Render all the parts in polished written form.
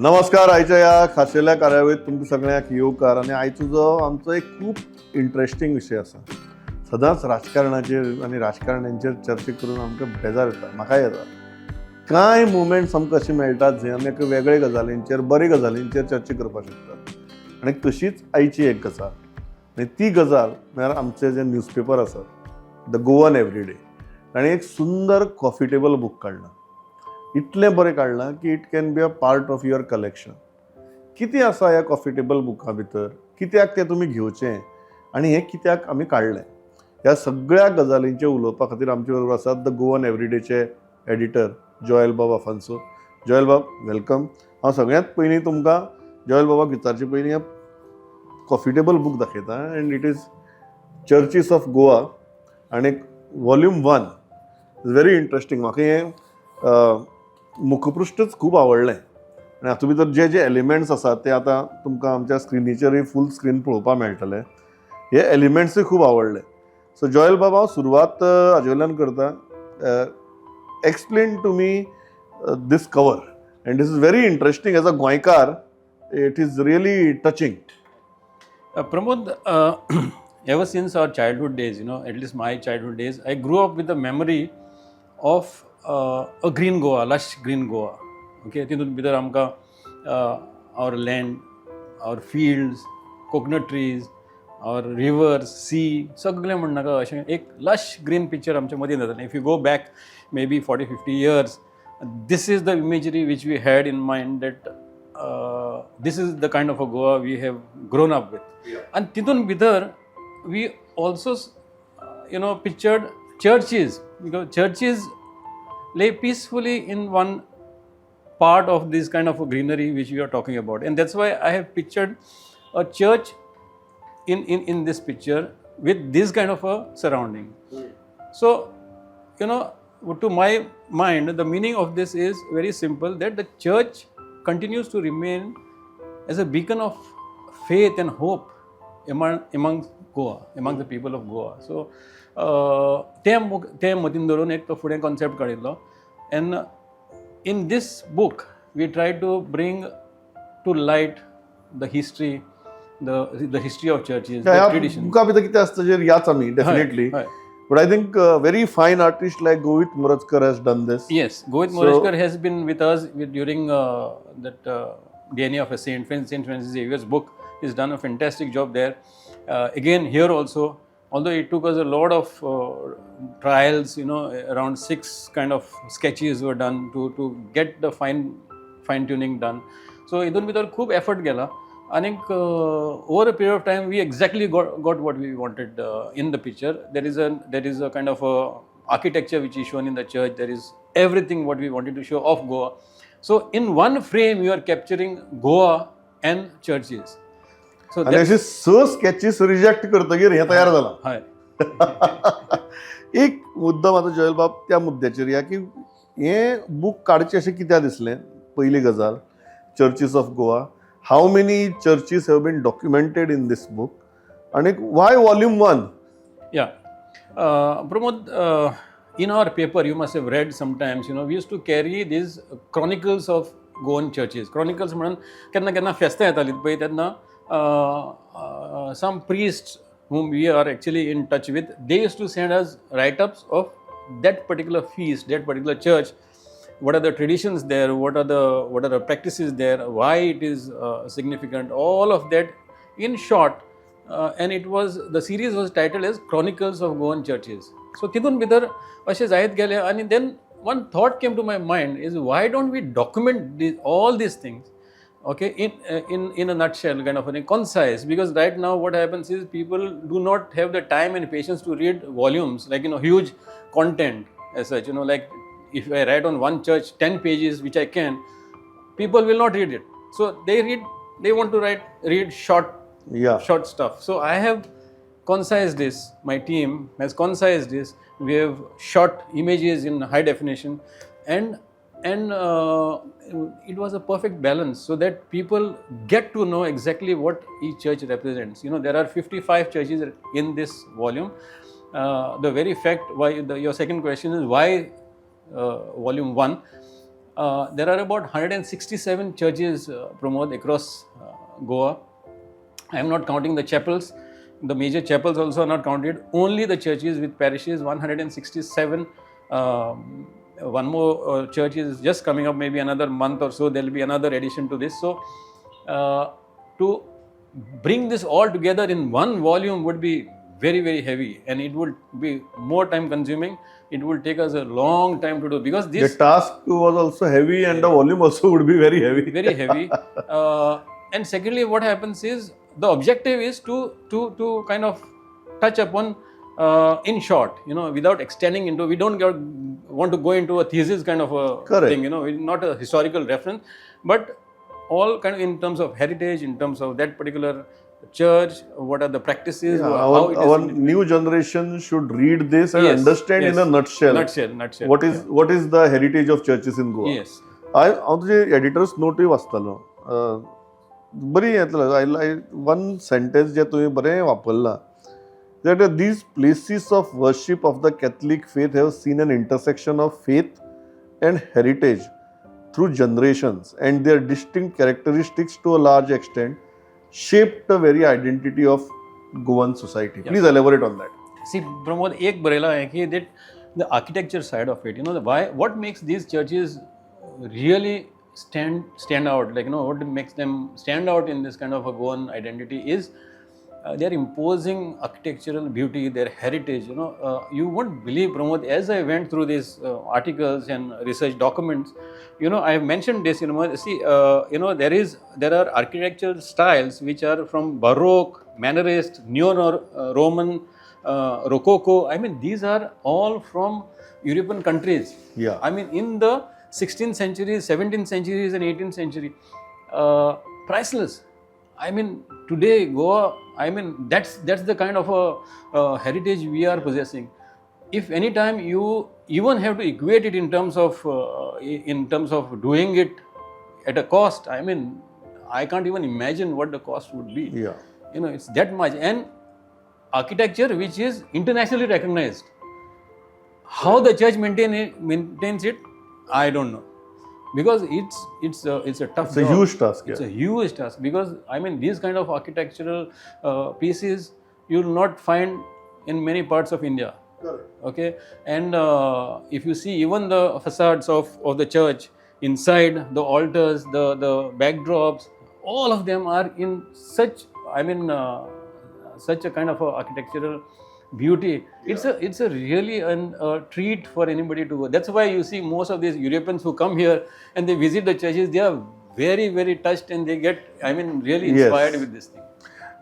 नमस्कार. आयच्या ह्या खाशेल्या कार्यावळीत तुमकां सगळ्यांक येवकार. आनी आयचो जो आमचो एक खूब इंट्रस्टींग विशय आसा. सदांच राजकारणाचेर आनी राजकारण्यांचेर चर्चा करून आमकां बेजार येता, म्हाकाय येता. कांय मुवमेंट्स आमकां अशी मेळटात जे आमी एका वेगळे गजालींचेर, बरे गजालींचेर चर्चा करपाक शकतात. आनी तशीच आयची एक गजाल. आनी ती गजाल म्हळ्यार आमचे जे न्यूजपेपर आसात, द गोवन एवरीडे. ताणें एक सुंदर कॉफी टेबल बूक काडला. इतलें बरें काडलां की it can be a part of your collection. कितें आसा ह्या कॉफी टेबल बुका भितर, कित्याक तें तुमी घेवचें आनी हें कित्याक आमी काडलें, ह्या सगळ्या गजालींचेर उलोवपा खातीर आमचे बरोबर आसात द गोवन एवरीडेचे एडिटर जोएल अफोन्सो. जोएल बाब, वेलकम. हांव सगळ्यांत पयलीं तुमकां जोएल बाबाक विचारचे पयलीं हें कॉफी टेबल बूक दाखयता and it is churches of Goa आनी वॉल्यूम 1 इज व्हेरी इंट्रस्टींग. म्हाका हें मुखपृश्ठच खूब आवडलें आनी हातूंत भितर जे जे एलिमेंट्स आसात ते आतां तुमकां आमच्या स्क्रिनीचेरूय फूल स्क्रीन पळोवपाक मेळटलें. हे एलिमेंट्सूय खूब आवडले. सो जोएल बाबा, हांव सुरवात हाजे वयल्यान करता. Explain to me this cover and this is very interesting. As a गोंयकार it is really touching. Pramod, ever since our childhood days, at least my childhood days, I grew up with the memory of a green Goa, lush green Goa. Okay, तितून भितर आमकां our land, our fields, coconut trees, our rivers, sea, सगळें म्हणनाका अशें एक lush green picture आमच्या मदीं जातालें. If you go back maybe 40-50 years, this is the imagery which we had in mind that this is the kind of a Goa we have grown up with. And तितून भितर we also pictured churches, because churches lay peacefully in one part of this kind of a greenery which we are talking about, and that's why I have pictured a church in this picture with this kind of a surrounding. So to my mind the meaning of this is very simple, that the church continues to remain as a beacon of faith and hope among Goa, among the people of Goa. So ते मतीन धरून एक तो फुडें concept काडिल्लो. And in this book we try to bring to light the history, the history of churches, the tradition. बुका भितर कितें आसता जेर याच आमी definitely. But I think very fine artist like Govit Morajkar has done this. Yes, Govit Morajkar has been with us during that DNA of a Saint Francis Xavier's book. He's done a fantastic job there. Again, here also, although it took us a lot of trials, around 6 kind of sketches were done to get the fine tuning done. So idun bhitar खूब effort गेला. And over a period of time we exactly got what we wanted in the picture. There is a kind of a architecture which is shown in the church. There is everything what we wanted to show of Goa. So in one frame you are capturing Goa and churches. So आणि अशी 6 sketches reject करतकीर हें तयार जालां. एक मुद्दम आतां Joel बाब त्या मुद्द्याचेर या की हें बूक काडचें अशें कित्याक दिसलें. पयली गजाल, churches of Goa. How many churches have been documented in this book? And why volume 1? Yeah. Pramod, in our paper, you must have read sometimes, we used to carry these chronicles of Goan churches. Chronicles म्हणून केन्ना केन्ना फेस्तां येतालीं पळय तेन्ना some priests whom we are actually in touch with, they used to send us write-ups of that particular feast, that particular church. What are the traditions there, what are the practices there, why it is significant, all of that in short. And the series was titled as Chronicles of Goan Churches. So तितून भितर अशें जायत गेलें. आणि then one thought came to my mind is, why don't we document all these things, okay, in a nutshell, kind of concise, because right now what happens is people do not have the time and patience to read volumes, like huge content as such, like if I write on one church 10 pages, which I can, people will not read it. So they want to read short stuff. So I have concised this, my team has concised this. We have shot images in high definition, and it was a perfect balance so that people get to know exactly what each church represents. There are 55 churches in this volume. The very fact why your second question is why volume 1. There are about 167 churches, Pramod, across Goa. I am not counting the chapels. The major chapels also are not counted. Only the churches with parishes, 167. One more church is just coming up, maybe another month or so. There will be another addition to this. So, to bring this all together in one volume would be very, very heavy, and it would be more time consuming. It will take us a long time to do, because The this task was also heavy and the volume also would be very heavy. very heavy. And secondly, what happens is the objective is to kind of touch upon in short, without extending into. We don't want to go into a thesis kind of a Correct. thing, not a historical reference, but all kind of in terms of heritage, in terms of that particular church, what are the practices, Yeah, how it is. our new generation should read this and Yes, understand yes. in a nutshell, Nutshell. what is the heritage of churches in Goa. Yes. हांव तुजे editors naughty वाचतालो बरी येतलो one sentence जे तुवें बरें वापरला that these places of worship of the Catholic faith have seen an intersection of faith and heritage through generations, and their distinct characteristics to a large extent shaped the very identity of Goan society. Please elaborate on that. See, Pramod, ek barela hai ki that the architecture side of it, what makes these churches really stand out, what makes them stand out in this kind of a Goan identity is their imposing architectural beauty, their heritage. You won't believe, Pramod, as I went through these articles and research documents, I have mentioned this. See, there are architectural styles which are from Baroque, Mannerist, Neo-Roman, Rococo. I mean, these are all from European countries. Yeah. I mean, in the 16th century, 17th centuries, and 18th century, priceless. I mean, today Goa, I mean, that's the kind of a heritage we are possessing. If any time you even have to equate it in terms of doing it at a cost, I mean, I can't even imagine what the cost would be. Yeah. It's that much. And architecture which is internationally recognized. How the church maintains it, I don't know. Because it's a tough It's a job. huge task. It's Yeah. a huge task, because I mean, these kind of architectural pieces you will not find in many parts of India. Correct. Okay, and if you see even the facades of the church, inside the altars, the backdrops, all of them are in such, I mean, such a kind of a architectural beauty. Yeah. It's a really a treat for anybody to go. That's why you see most of these Europeans who come here and they visit the churches, they are very, very touched, and they get, I mean, really inspired with this thing.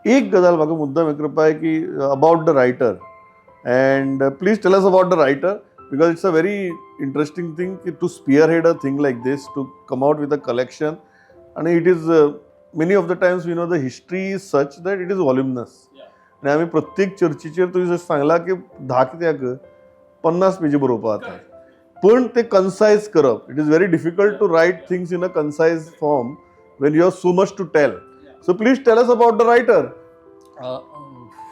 एक गजाल म्हाका मुद्दाम एक कृपा है कि about the writer, and please tell us about the writer, because it's a very interesting thing to spearhead a thing like this, to come out with a collection, and it is many of the times we know the history is such that it is voluminous. आणि आम्ही प्रत्येक चर्चीचेर तुवें जसं सांगला की 10 कित्याक 50 पेजी बरोवपाक जाता, पण ते कन्सायज करप, it is very difficult to write things in a concise form when you have so much to tell. So please tell us about the writer.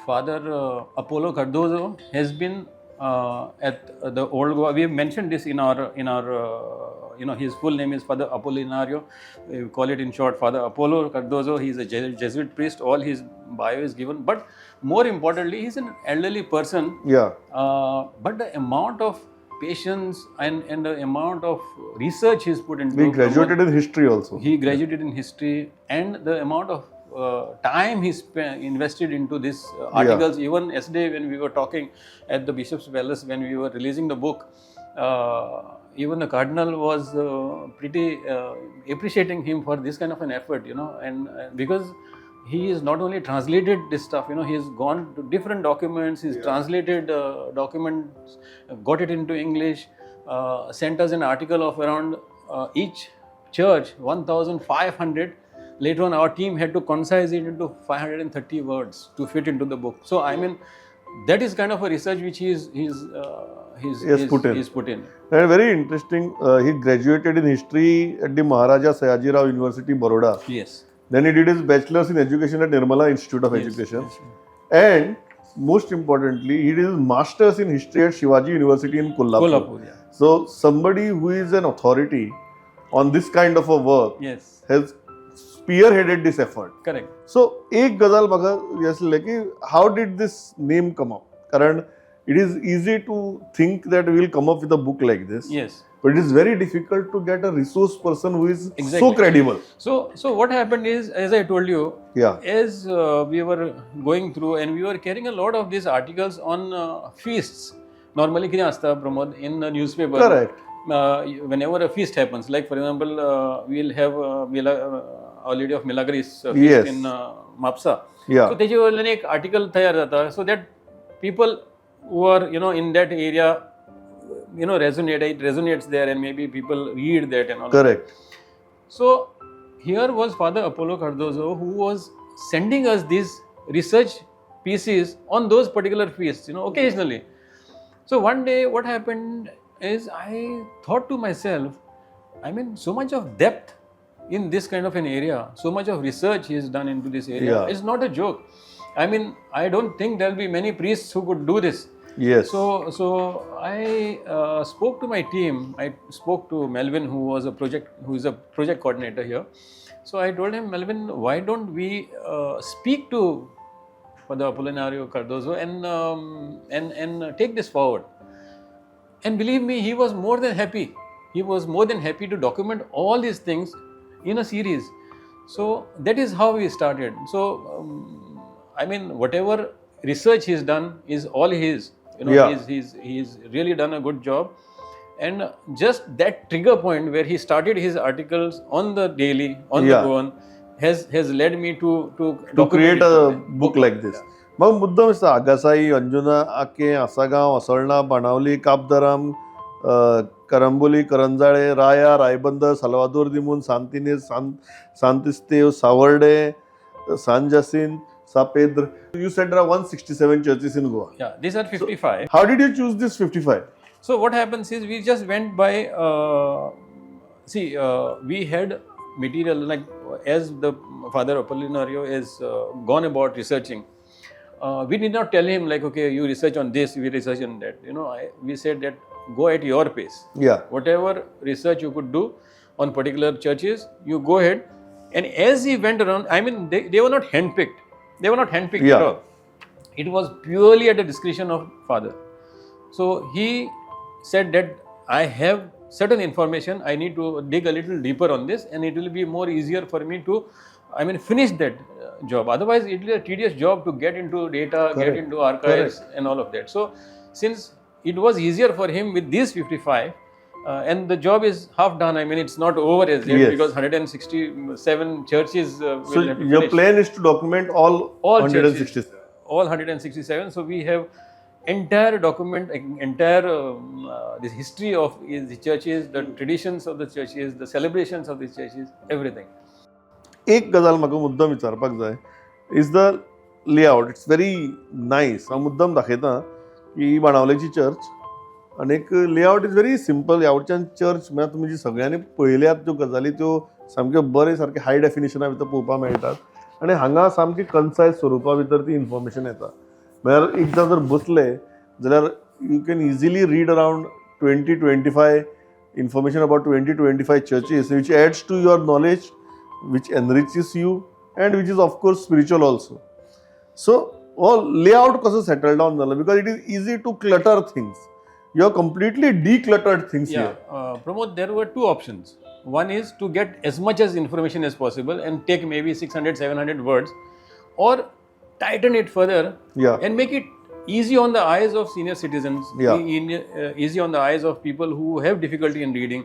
Father Apollo Cardozo has been at the Old Goa. We have mentioned this in our his full name is Father Apollinario. We call it in short Father Apollo Cardozo. He is a Jesuit priest. All his bio is given. But more importantly, he is an elderly person. Yeah. But the amount of patience and the amount of research he's put into. He graduated in history also. He graduated in history, and the amount of time he invested into these articles. Yeah. Even yesterday when we were talking at the Bishop's Palace, when we were releasing the book, even the Cardinal was pretty appreciating him for this kind of an effort, and because he is not only translated this stuff, he has gone to different documents, he's translated documents, got it into English, sent us an article of around each church, 1,500. Later on, our team had to concise it into 530 words to fit into the book. So, I mean, that is kind of a research which he's put in. And very interesting, he graduated in history at the Maharaja Sayajirao University, Baroda. Yes. Then he did his bachelor's in education at Nirmala Institute of Education. Yes. And most importantly, he did his master's in history at Shivaji University in Kolhapur. Yeah. So somebody who is an authority on this kind of a work Yes. has spearheaded this effort. Correct. So एक गजाल म्हाका हे आसलें की how did this name come up? कारण it is easy to think that we will come up with a book like this. Yes. But it is very difficult to get a resource person who is so Exactly. credible. So what happened is, as I told you, Yeah. as we were going through and we were carrying a lot of these articles on feasts. Normally, कितें आसता, Pramod, in the newspaper. Correct. Whenever a feast happens, like for example, we'll have Our Lady of Milagres feast Yes. in Mapsa. Yeah. So तेजे वयल्यान एक article तयार जाता, so that people who are in that area it resonates there, and maybe people read that and all. Correct. So here was Father Apollo Cardozo, who was sending us these research pieces on those particular feasts, occasionally. So one day what happened is I thought to myself, I mean, so much of depth in this kind of an area, so much of research is done into this area. Yeah. It's not a joke. I mean, I don't think there'll be many priests who could do this. Yes. So I spoke to my team. I spoke to Melvin, who is a project coordinator here. So I told him, Melvin, why don't we speak to Father Apolinario Cardozo and take this forward? And believe me, he was more than happy. He was more than happy to document all these things in a series. So that is how we started. So I mean, whatever research he's done is all his. Yeah. He's really done a good job. And just that trigger point where he started his articles on the daily, on the Goan, has led me to create a book like this. मग मुद्दाम दिसता आगासाई, अंजुना, आके, आसागांव, असोळणा, बाणावली, काबदराम, करंबोली, करंजाळे, राया, रायबंद, साल्वादोर दिमून, सांतिनेज, Santestev, Sawarde, San Jacinto, Sa Pedro. You said there are 167 churches in Goa. Yeah, these are 55. How did you choose this 55? So what happens is we just went by, we had material, like as the Father Apolinario has gone about researching. We did not tell him like, okay, you research on this, we research on that. We said that go at your pace. Yeah. Whatever research you could do on particular churches, you go ahead. And as he went around, I mean, they were not handpicked. They were not handpicked at all. It was purely at the discretion of Father. So he said that I have certain information, I need to dig a little deeper on this, and it will be more easier for me to, finish that job. Otherwise, it will be a tedious job to get into data, get into archives and all of that. So since it was easier for him with these 55, and the job is half done. I mean, it's not over as yet because 167 churches will So have to your finish. plan is to document all 167. Churches, all 167. So we have entire document, entire this history of the churches, the traditions of the churches, the celebrations of the churches, everything. एक गजाल म्हाका मुद्दाम विचारपाक जाय is the layout. It's very nice. हांव मुद्दाम दाखयता की ही बाणावलेची चर्च आनी एक लेआउट इज व्हेरी सिंपल. ह्या वटच्यान चर्च म्हळ्यार तुमी जी सगळ्यांनी पळयल्यात ज्यो गजाली त्यो सामक्यो बरे सारके हाय डेफिनेशना भितर पळोवपाक मेळटात आनी हांगा सामकी कन्सायज स्वरुपा भितर ती इन्फॉर्मेशन येता. म्हळ्यार एकदां जर बसले जाल्यार you can easily read around 20-25 information about 20-25 churches, which adds to your knowledge, which enriches you, and which is of course spiritual also. So all layout कसो settle down झालं because it is easy to clutter things. You have completely decluttered things here. Pramod, there were two options. One is to get as much as information as possible and take maybe 600-700 words, or tighten it further and make it easy on the eyes of senior citizens, easy on the eyes of people who have difficulty in reading.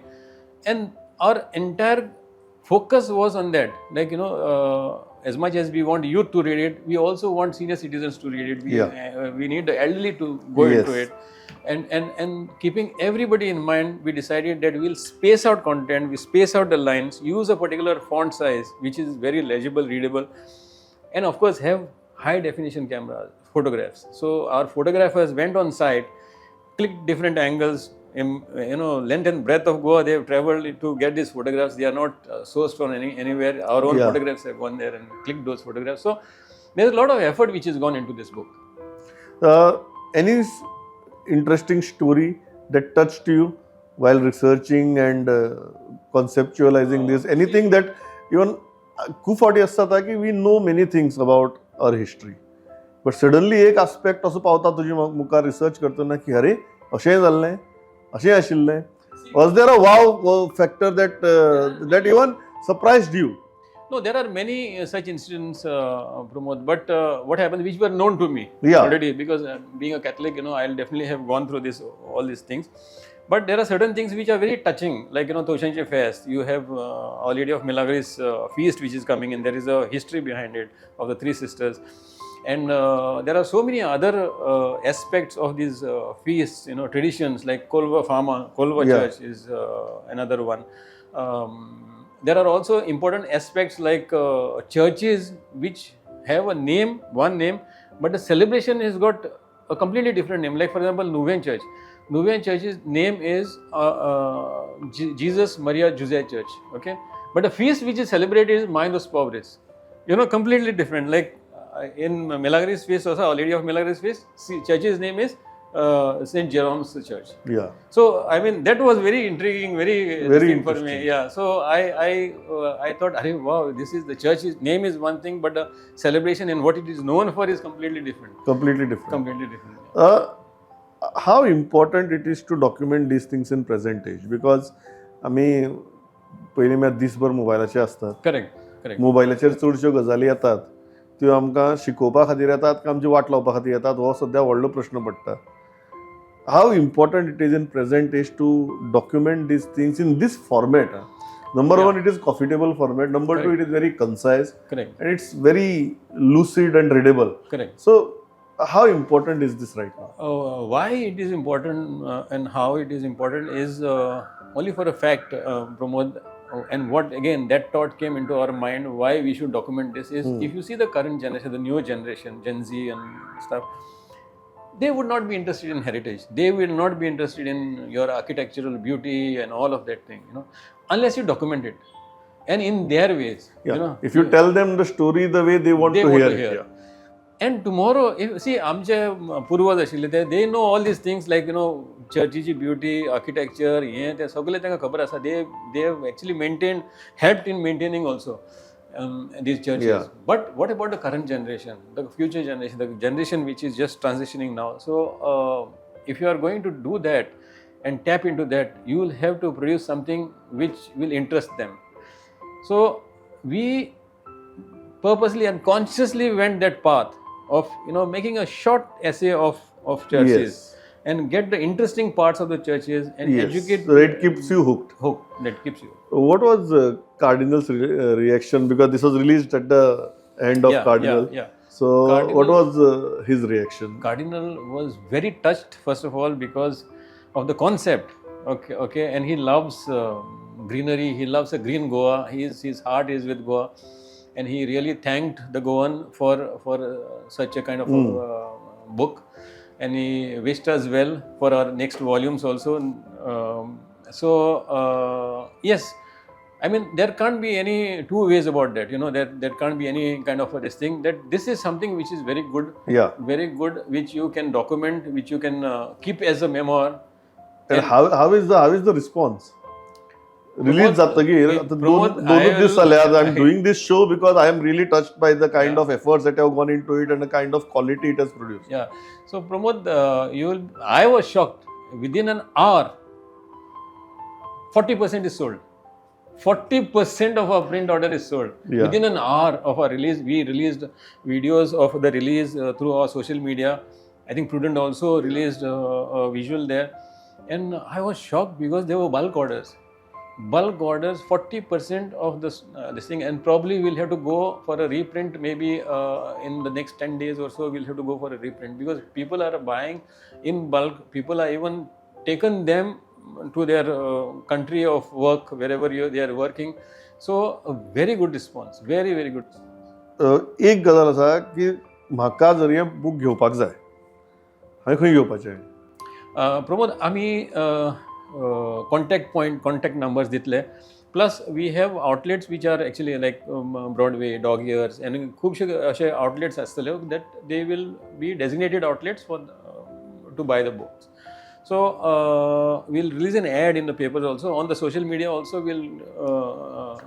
And our entire focus was on that. Like, as much as we want youth to read it, we also want senior citizens to read it. We need the elderly to go into it. And keeping everybody in mind, we decided that we'll space out content, we space out the lines, use a particular font size which is very legible, readable, and of course have high definition cameras, photographs. So our photographers went on site, clicked different angles, length and breadth of Goa. They have traveled to get these photographs. They are not sourced from anywhere. Our own photographs have gone there and clicked those photographs. So there's a lot of effort which has gone into this book. Any interesting story that touched you while researching and conceptualizing this, anything that even खूप फावटी असता की we know many things about our history, but suddenly एक aspect असो पावता तुजी मुखार research करतना की अरे अशें जाल्लें, अशें आशिल्लें. Was there a wow factor that even surprised you? No, there are many such incidents, Pramod, but what happened, which were known to me Yeah. already, because being a Catholic, I'll definitely have gone through all these things. But there are certain things which are very touching, like, Toshanche Fest. You have Our Lady of Milagres feast which is coming in. There is a history behind it of the three sisters. And there are so many other aspects of these feasts, traditions, like Kolva Yeah. Church is another one. There are also important aspects like churches which have one name, but the celebration has got a completely different name. Like, for example, Nuven Church. Nuven Church's name is Jesus Maria Jose Church, okay? But the feast which is celebrated is Mãe dos Pobres. Completely different. Like in Milagres Feast also, Our Lady of Milagres Feast, church's name is St. Jerome's Church. Yeah. So, I mean, that was very intriguing, very interesting for me. interesting. Yeah. So, I thought, wow, this is the church's name is one thing, but the celebration and what it is known for is completely different. Completely different. Completely different. How important it is to document these things in present age, because आमी पयलीं म्हळ्यार दिसभर मोबायलाचेर असतात. Correct. मोबायलाचेर चडश्यो गजाली येतात त्यो आमकां शिकोवपा खातीर येतात काय आमची वाट लावपा खातीर येतात, हो सद्या व्हडलो प्रश्न पडटा. How important it is in present age to document these things in this format. Number one, it is profitable format. Number two, it is very concise. Correct. And it's very lucid and readable. Correct. So, how important is this right now? Why it is important and how it is important is only for a fact, Pramod, and what again that thought came into our mind why we should document this is if you see the current generation, the newer generation, Gen Z and stuff, they would not be interested in heritage. They will not be interested in your architectural beauty and all of that thing, unless you document it and in their ways. Yeah. If you tell them the story the way they want to hear it. Yeah. And tomorrow, आमचे पूर्वज आशिल्ले they know all these things like churchची beauty, architecture, ते सगळे तांकां खबर आसा. They have actually helped in maintaining also these churches. Yeah. But what about the current generation, the future generation, the generation which is just transitioning now? So if you are going to do that and tap into that, you will have to produce something which will interest them. So we purposely and consciously went that path of making a short essay of churches. Yes. And get the interesting parts of the churches and Yes. educate. So it keeps you hooked. That keeps you. What was Cardinal's reaction? Because this was released at the end of Cardinal. Yeah. So Cardinal, what was his reaction? Cardinal was very touched, first of all, because of the concept. Okay, and he loves greenery. He loves a green Goa. His heart is with Goa, and he really thanked the Goan for such a kind of book. And he wished us well for our next volumes also. Yes, I mean, there can't be any two ways about that. There can't be any kind of this thing. That this is something which is very good. Yeah. Very good, which you can document, which you can keep as a memoir. And how is the response? Release जातकीर दोन दीस जाल्यात. I'm doing this show because I am really touched by the kind of efforts that have gone into it and the kind of quality it has produced. Yeah. So Pramod, I was shocked. Within an hour, 40% is sold. 40% of our print order is sold. Yeah. Within an hour of our release, we released videos of the release through our social media. I think Prudent also released a visual there. And I was shocked because there were bulk orders. 40% of this thing, and probably we'll have to go for a reprint maybe in the next 10 days or so. We'll have to go for a reprint because people are buying in bulk. People are even taken them to their country of work, wherever they are working. So a very good response, very, very good. एक गजाल आसा की म्हाका जर हे book घेवपाक जाय, हांवें खंय घेवपाचें? Pramod, आमी contact numbers दितले. Plus we have outlets which are actually like Broadway, dog ears, and खूबशे अशे outlets आसतले that they will be designated outlets for to buy the books. So we'll release an ad in the papers also, on the social media also.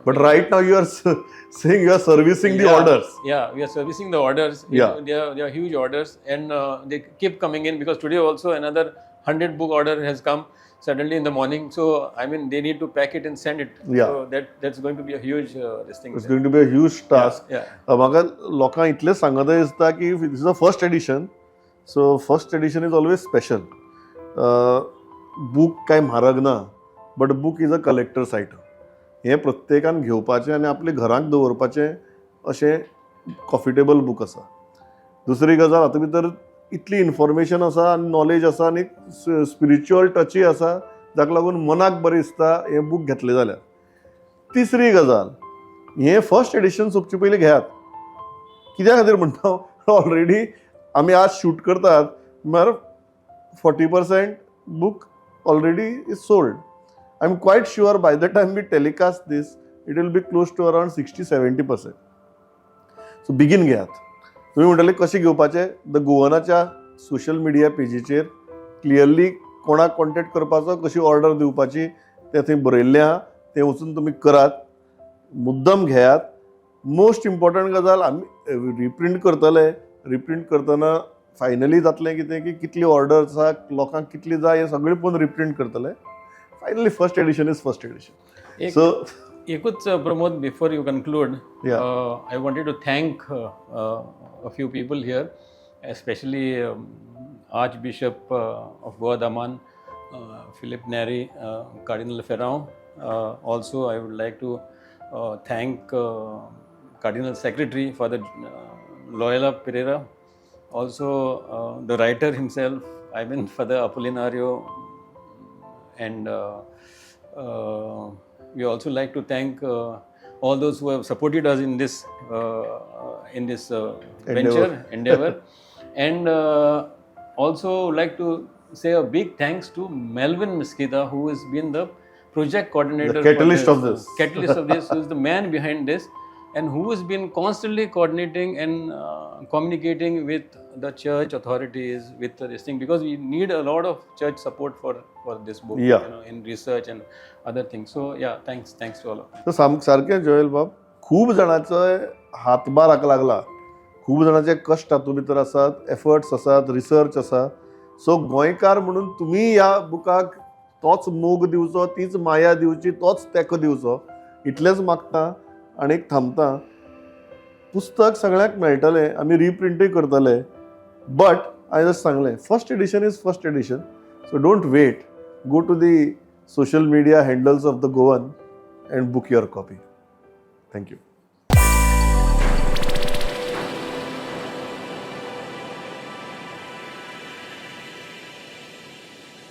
But right now you are saying you are servicing the orders. Yeah, we are servicing the orders. Yeah. They are huge orders, and they keep coming in, because today also another 100 book order has come suddenly in the morning. So I mean, they need to pack it and send it. Yeah. So that's going to be a huge this thing. It's going to be a huge task. Yeah. म्हाका लोकांक इतलें सांगता दिसता की this is the first edition, so first edition is always special. Book काय म्हारग ना, but book is a collector's item. हें प्रत्येकान घेवपाचें आनी आपल्या घरांत दवरपाचें अशें कॉफिटेबल बूक आसा. दुसरी गजाल, हातूंत भितर इतली इन्फॉर्मेशन आसा आनी नॉलेज आसा आनी स्पिरिच्युअल टचूय आसा, जाका लागून मनाक बरें दिसता हें बूक घेतलें जाल्यार. तिसरी गजाल, हें फर्स्ट एडिशन सोंपचे पयलीं घेयात. कित्या खातीर म्हणटा, ऑलरेडी आमी आज शूट करतात म्हळ्यार 40% book already is sold. I'm quite sure by the time we telecast this, it will be close to around 60-70%. So begin घेयात. तुम्ही म्हणटले कशें घेवपाचें? द गोवनाच्या सोशल मिडिया पेजीचेर क्लियरली कोणाक कॉन्टॅक्ट करपाचो, कशी ऑर्डर दिवपाची तें थंय बरयल्लें आहा. तें वचून तुमी करात, मुद्दम घेयात. मोस्ट इम्पॉर्टंट गजाल, आमी रिप्रिंट करतले. रिप्रिंट करतना फायनली जातलें कितें की कितली ऑर्डर आसा, लोकांक कितली जाय, हें सगळें पळोवन रिप्रिंट करतले. Finally first edition is first edition. So एकूच Pramod, before you conclude, Yeah. I wanted to thank a few people here, especially Archbishop of Goa Daman, Philip Neri, Cardinal Ferrand. Also, I would like to thank Cardinal Secretary, Father Loyola Pereira. Also, the writer himself, I mean, Father Apolinario, and we also like to thank all those who have supported us in this endeavor, and also like to say a big thanks to Melvin Mesquita, who has been the project coordinator, The catalyst for of this. catalyst of this, who is the man behind this, and who has been constantly coordinating and communicating with the church authorities with this thing, because we need a lot of church support for this book, Yeah. in research and other things. So yeah, thanks to all of you. तर सारकें Joel बाब, खूब जाणांचो हातभार हाका लागला. खूब जाणांचे कश्ट हातूंत भितर आसात, एफर्ट्स आसात, रिसर्च आसा. सो गोंयकार म्हणून तुमी ह्या बुकाक तोच मोग दिवचो, तीच माया दिवची, तोच तेंको दिवचो, इतलेंच मागता आनी थांबता. पुस्तक सगळ्यांक मेळटलें, आमी रिप्रिंटूय करतले, बट हांवें जस्ट सांगलें, first edition is first edition. So don't wait, go to the social media handles of the Goan and book your copy. Thank you.